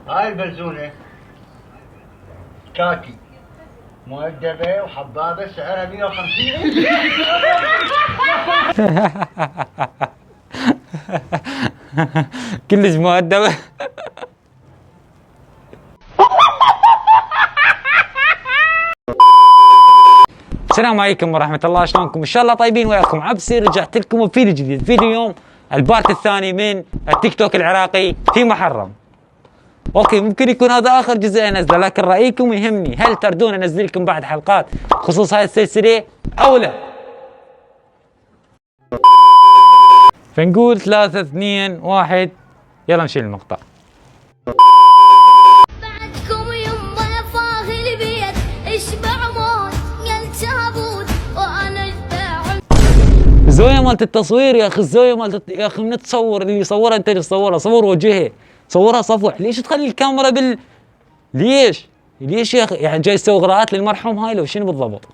هاي البلزونة كاكي مؤدبة وحبابة سعرها 150. كلش مؤدبة. السلام عليكم ورحمة الله، شلونكم؟ ان شاء الله طيبين وياكم عبسي. رجعت لكم بفيديو جديد. فيديو اليوم البارت الثاني من التيك توك العراقي في محرم. اوكي، ممكن يكون هذا اخر جزء انزله، لكن رايكم يهمني. هل تردون انزل لكم بعد حلقات خصوص هاي السلسلة او لا؟ فنقول 3 2 1 يلا نشيل المقطع. بعدكم يما فاهي البيت اشبع موت ينتابوت وانا اشبع. الزاوية مالت التصوير يا اخي، الزاوية مالت يا اخي، من تصور اللي يصورها انت اللي تصورها، صور وجهه، صورها صفح. ليش تخلي الكاميرا ليش يا اخي؟ يعني جاي تسوي اغراءات للمرحوم هاي لو شنو بالضبط؟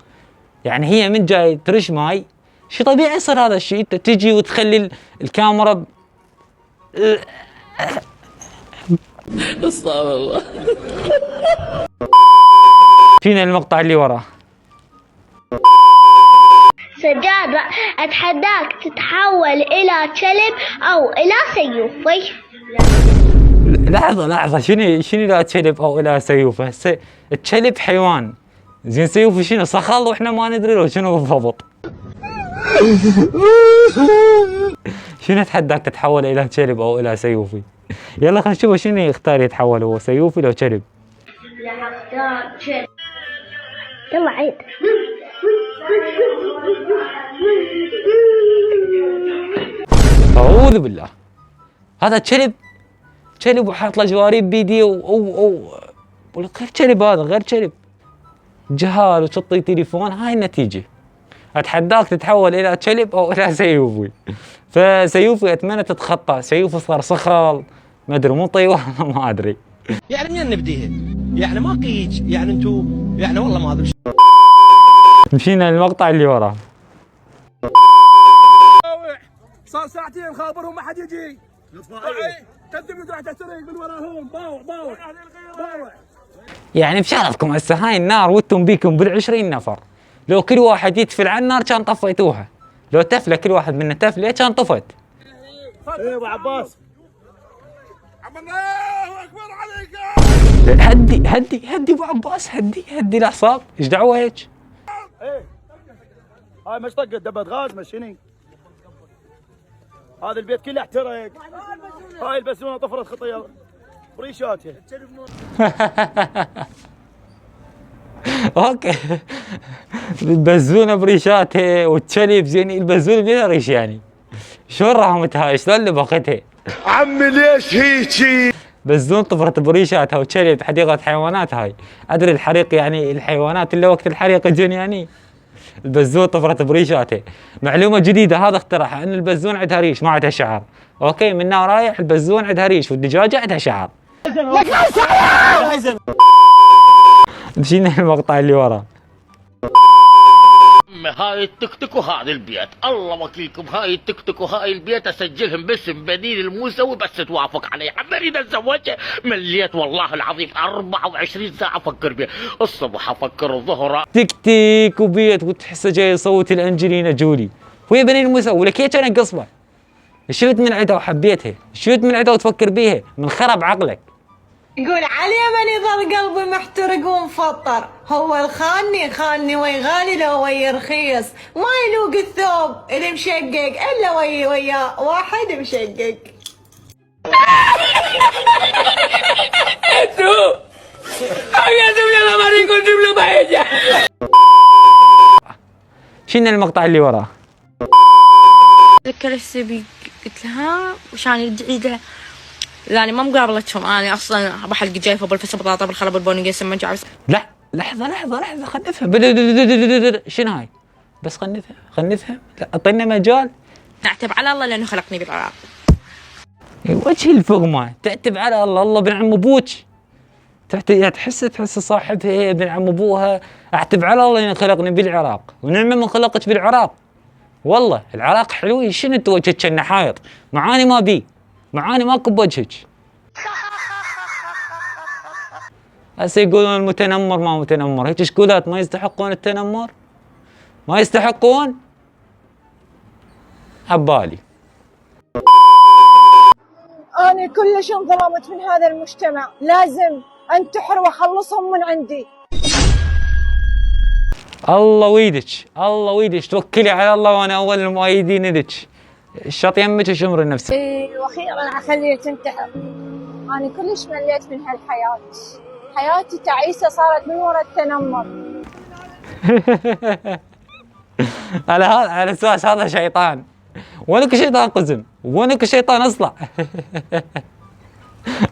يعني هي من جاي ترش ماي، شي طبيعي يصير هذا الشيء. انت تجي وتخلي الكاميرا استغفر الله. فينا المقطع اللي وراه. سجاد اتحداك تتحول الى كلب او الى سيوفي. لحظة شنو لا كلب او الى سيوفه؟ هسه الكلب حيوان، زين سيوفه شنو؟ صخل واحنا ما ندري لو شنو بالضبط. شنو اتحداك تتحول الى كلب او الى سيوفي؟ يلا خلينا نشوف شنو يختار يتحول، هو سيوفي لو كلب؟ راح اختار كلب. يلا عيد. اعوذ بالله، هذا كلب وحاط له جواريب بيديه ولا غير كلب، هذا غير كلب. جهال وتعطي تليفون، هاي النتيجة. اتحداك تتحول الى كلب او الى سيوفي. فسيوفي اتمنى تتخطى، سيوفي صار صخل ما ادري مو طيوه ما ادري. يعني منين نبديها؟ يعني ما قيج، يعني انتو يعني والله ما ادري. مشينا المقطع اللي وراه. صار ساعتين خابرهم ما حد يجي. كذب راح تسرق من وراهم. باوع يعني بشرفكم هسه هاي النار وانتم بيكم بال20 نفر، لو كل واحد يتفل على النار كان طفيتوها. لو تفله كل واحد منا تفله كان طفت. ايه ابو عباس، الله اكبر عليك. هدي ابو عباس، هدي الاعصاب، ايش دعوه هيك؟ ايه هاي مش طقت دبة غاز مشيني. هذا البيت كله احترق. هاي البسونه طفرت خطيه بريشاتها. اوكي، البزونه بريشاتها والكلب زين. البزونه بلا ريش يعني، شلون رحمتها هاي؟ شلون لبقتها؟ عمي ليش هيجي؟ بزون طفرت بريشاتها وكلب حديقه حيوانات. هاي ادري الحريق يعني الحيوانات اللي وقت الحريق يجون يعني. البزون طفرت بريشاته. معلومه جديده هذا اخترعها، ان البزون عندها ريش ما عندها شعر. اوكي، من هنا رايح البزون عندها ريش والدجاجه عندها شعر. مشينا المقطع اللي وراه. هاي التيك توك وهذا البيت، الله وكيلكم. هاي التيك توك وهاي البيت اسجلهم باسم بديل الموسوي بس توافق علي. اريد اتزوجها. مليت والله العظيم 24 ساعه افكر بها، الصبح افكر، الظهر تك تك وبيت، وتحسه جاي يصوت الانجلينا جولي وهي بنين الموسوي. لك هيك انا قصبه شفت من عندها وحبيتها، شفت من عندها وتفكر بيها، من خرب عقلك. يقول علي من يظل قلبي محترق ومفطر، هو الخاني وي غالي لو وي رخيص، ما يلوق الثوب اللي مشقق الا ويا واحد مشقق. شنو المقطع اللي وراه؟ ذكر السبي قلت لها وشان يدعي لاني ما مقابلتهم. انا اصلا بحلق جايفه بالفسه بطاطا بالخرب البونقيس المنجع. لا لحظه خلنا نفهم. شنو هاي؟ بس خلنا نفهم. لا اعطينا مجال. نعتب على الله لانه خلقني بالعراق. وجه الفغمه، تعتب على الله بن عم ابوك. تحس صاحبها ابن عم ابوها. اعتب على الله انه خلقني بالعراق، ونعم من خلقك بالعراق. والله العراق حلوين. شنو انت وجهك كنا حايط؟ معاني ما بي، معاني ماكو بوجهك. هسه يقولون المتنمر ما متنمر، هيك شكولات ما يستحقون التنمر؟ ما يستحقون؟ عبالي. أنا كلش انظلمت من هذا المجتمع، لازم أنتحر وأخلصهم من عندي. الله ويدك، الله ويدك، توكلي على الله وانا اول المؤيدين لك. الشط يمك وشمر نفسك. واخيرا اخليها تنتحر. انا كلش مليت من هالحياه، حياتي تعيسه صارت من وراء التنمر. على اساس هذا شيطان. وينك شيطان قزم؟ وينك شيطان اصلع؟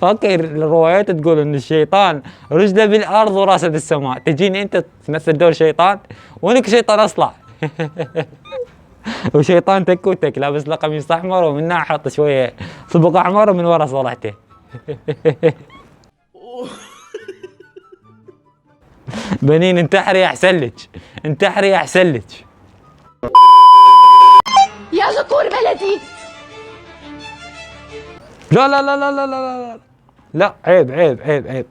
اوكي الروايات تقول ان الشيطان رجله بالارض وراسه بالسماء، تجيني انت تمثل دور شيطان؟ وينك شيطان اصلع؟ وشيطان تكوتك لابس له قميص احمر ومنها حاط شويه صبغ احمر ومن ورا صلعته. بنين انتحري احسن لك، انتحري احسن لك. يا ذكور بلدي. لا لا لا لا لا لا لا عيب عيب عيب عيب.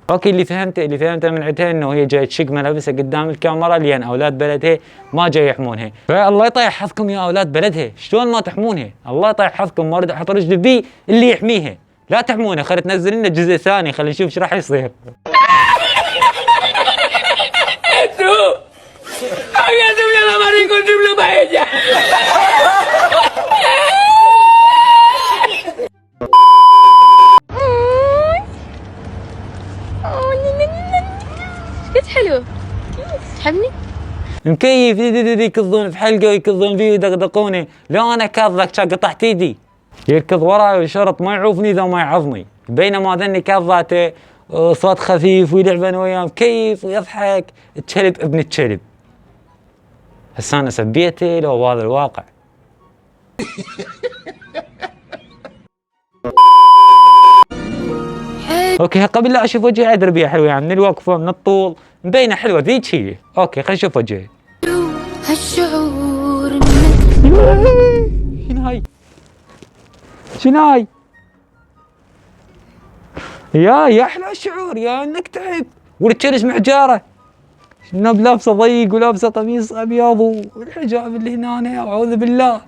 اوكي اللي فهمته من عندها انه هي جاي تشق ملابسها قدام الكاميرا لان اولاد بلدها ما جاي يحمونها، فالله يطيح حظكم يا اولاد بلدها، شلون ما تحمونها؟ الله يطيح حظكم، ما اريد احط رجلي بي اللي يحميها، لا تحمونها، خلي تنزل لنا جزء ثاني، خلينا نشوف ايش راح يصير. قد حلو تحبني؟ مكيف يكضون في حلقه ويكضون فيه ويدغدقوني، لو انا كاظك كان قطعت ايدي. يركض وراي وشرط ما يعوفني اذا ما يعضني، بينما ذني كاظاته صوت خفيف ويلعب انا وياه مكيف ويضحك، الكلب ابن الكلب. هسه انا سبيته لو هذا الواقع. اوكي قبل لا اشوف وجهي ادري بيها حلوه يعني من الوقفه من الطول مبينه حلوه ذيك هي. اوكي خلينا نشوف وجهي. هالشعور شنو هاي؟ شنو هاي؟ يا احلى الشعور يا انك تعب والكرش محجاره. النب لابسه ضيق ولابسه قميص ابيض والحجاب اللي هنا اعوذ بالله.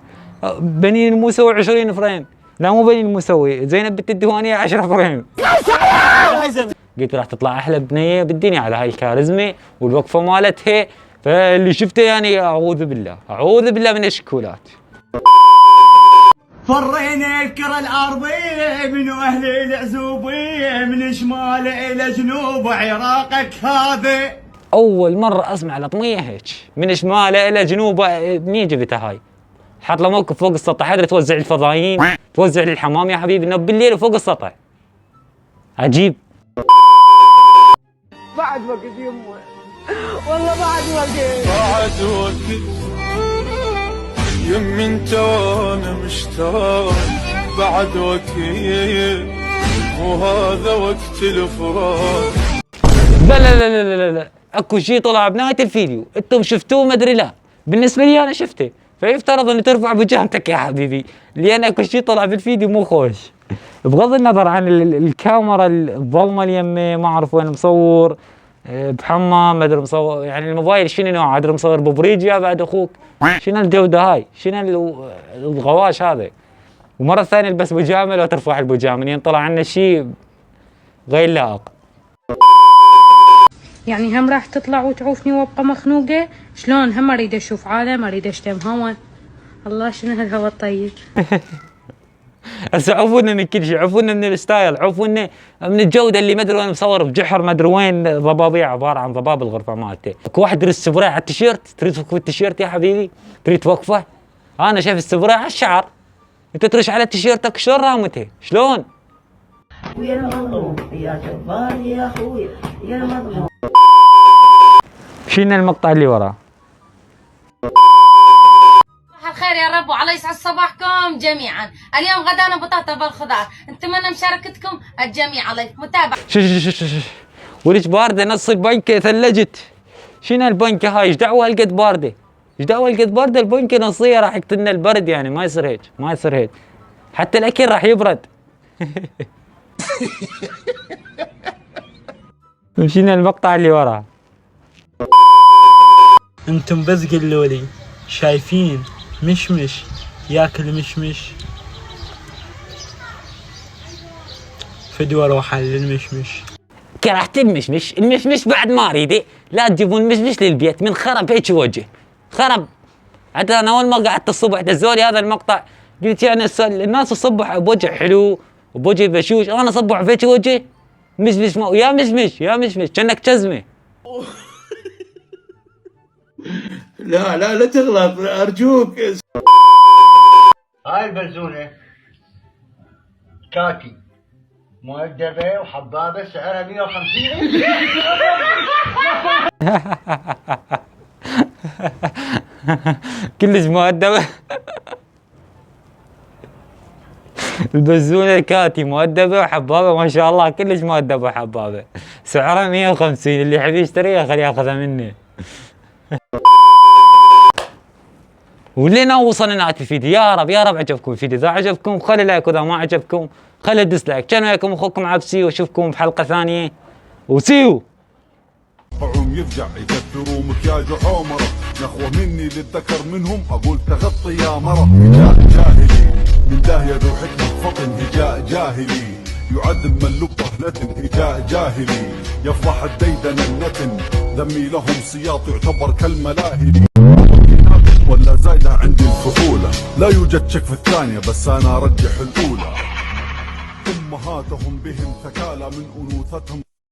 بنين الموسوي 20 فريم، لا مو بنين الموسوي، زينب بنت الديوانيه 10 فريم. قلت راح تطلع احلى بنيه بالدنيا على هاي الكاريزمي والوقفه مالتها، فاللي شفته يعني اعوذ بالله، اعوذ بالله من الشكولات. فرينا الكرة الأرضية من أهل العزوبية من شمال إلى جنوب عراقك هذا. أول مرة أسمع لطمية هيك من شمال إلى جنوب. منين جبتها هاي؟ حاط له موقف فوق السطح، هذا توزع الفضائيين، توزع للحمام يا حبيبي، إنه بالليل وفوق السطح. عجيب. بعد وقت يمه والله بعد وقت. بعد وقت يم انت وانا مشتاق، بعد وقت وهذا وقت الفراق. لا لا لا لا لا لا، اكو شيء طلع بنهاية الفيديو انتم شفتوه ما ادري، لا بالنسبة لي انا شفته، فيفترض ان ترفع بجامتك يا حبيبي، لان اكو شيء طلع بالفيديو مو خوش. بغض النظر عن الكاميرا الظلمة اليمه، ما اعرف وين مصور، بحمام ما ادري مصور، يعني الموبايل شنو نوع، ادري مصور ببريجيا بعد اخوك، شنو الجودة هاي؟ شنو الغواش هذا؟ ومرة ثانية البس بيجامة لو ترفع البيجامة، لان طلع عنا شيء غير لائق. يعني هم راح تطلع وتعوفني وابقى مخنوقة؟ شلون؟ هم اريد اشوف عالم، اريد اشتم هوا. الله شنو هالهوا الطيب. هسه عفونا من كل شيء، عفونا من الستايل، عفونا من الجودة اللي ما ادري وين مصور بجحر ما ادري وين، ضبابيع عبارة عن ضباب الغرفة مالته. اكو واحد يرسم سبراي على التيشيرت، تريد توقف التيشيرت يا حبيبي؟ تريد توقفه؟ انا شايف السبراي على الشعر، انت ترش على تيشيرتك شلون رامته؟ شلون؟ ويا المظلوم يا جبار يا اخوي يا المظلوم. شنو المقطع اللي وراه؟ صباح الخير يا رب وعلى يسعد صباحكم جميعا. اليوم غدانا بطاطا بالخضار، نتمنى مشاركتكم الجميع. عليك متابعة. وليش باردة نص البنكة ثلجت؟ شنو البنكة هاي؟ ايش دعوة هالقد باردة؟ ايش دعوة هالقد باردة؟ البنكة نصية راح يقتلنا البرد، يعني ما يصير هيك، ما يصير هيك، حتى الاكل راح يبرد. مشينا المقطع اللي وراه. انتم بس قولوا لي شايفين مشمش ياكل مشمش؟ فدوى روحه للمشمش. كرهت المشمش، المشمش بعد ما اريده، لا تجيبون المشمش للبيت من خرب هيك وجه، خرب. حتى انا اول ما قعدت الصبح دزولي هذا المقطع قلت يعني الناس تصبح بوجه حلو وبوجه بشوش، انا اصبح بهيك وجه مشمش يا مشمش يا مشمش كأنك جزمه. لا تغلط ارجوك. هاي البلزونة كاكي مؤدبة وحبابة سعرها 150. كلش مؤدبة. البزونة كاتي مؤدبة وحبابة ما شاء الله، كلش مؤدبة وحبابة، سعرها 150، اللي يحب يشتريها خليه ياخذها مني. ولنا وصلنا الفيديو، يا رب عجبكم الفيديو، اذا عجبكم خلي لايك، واذا ما عجبكم خلي ديسلايك. كان وياكم اخوكم عبسي، واشوفكم بحلقة ثانية وسيو. يرجع يكثروا مكياج وحومره، نخوة مني للذكر منهم اقول تغطي يا مرة. هجاء جاهلي من داهية ذو حكمة فطن، هجاء جاهلي يعذب من لب طهلة، هجاء جاهلي يفضح الديدن النتن، ذمي لهم سياط يعتبر كالملاهلي. ولا زايدة عندي الفحولة، لا يوجد شك في الثانية بس انا ارجح الاولى. امهاتهم بهم ثكالى من انوثتهم.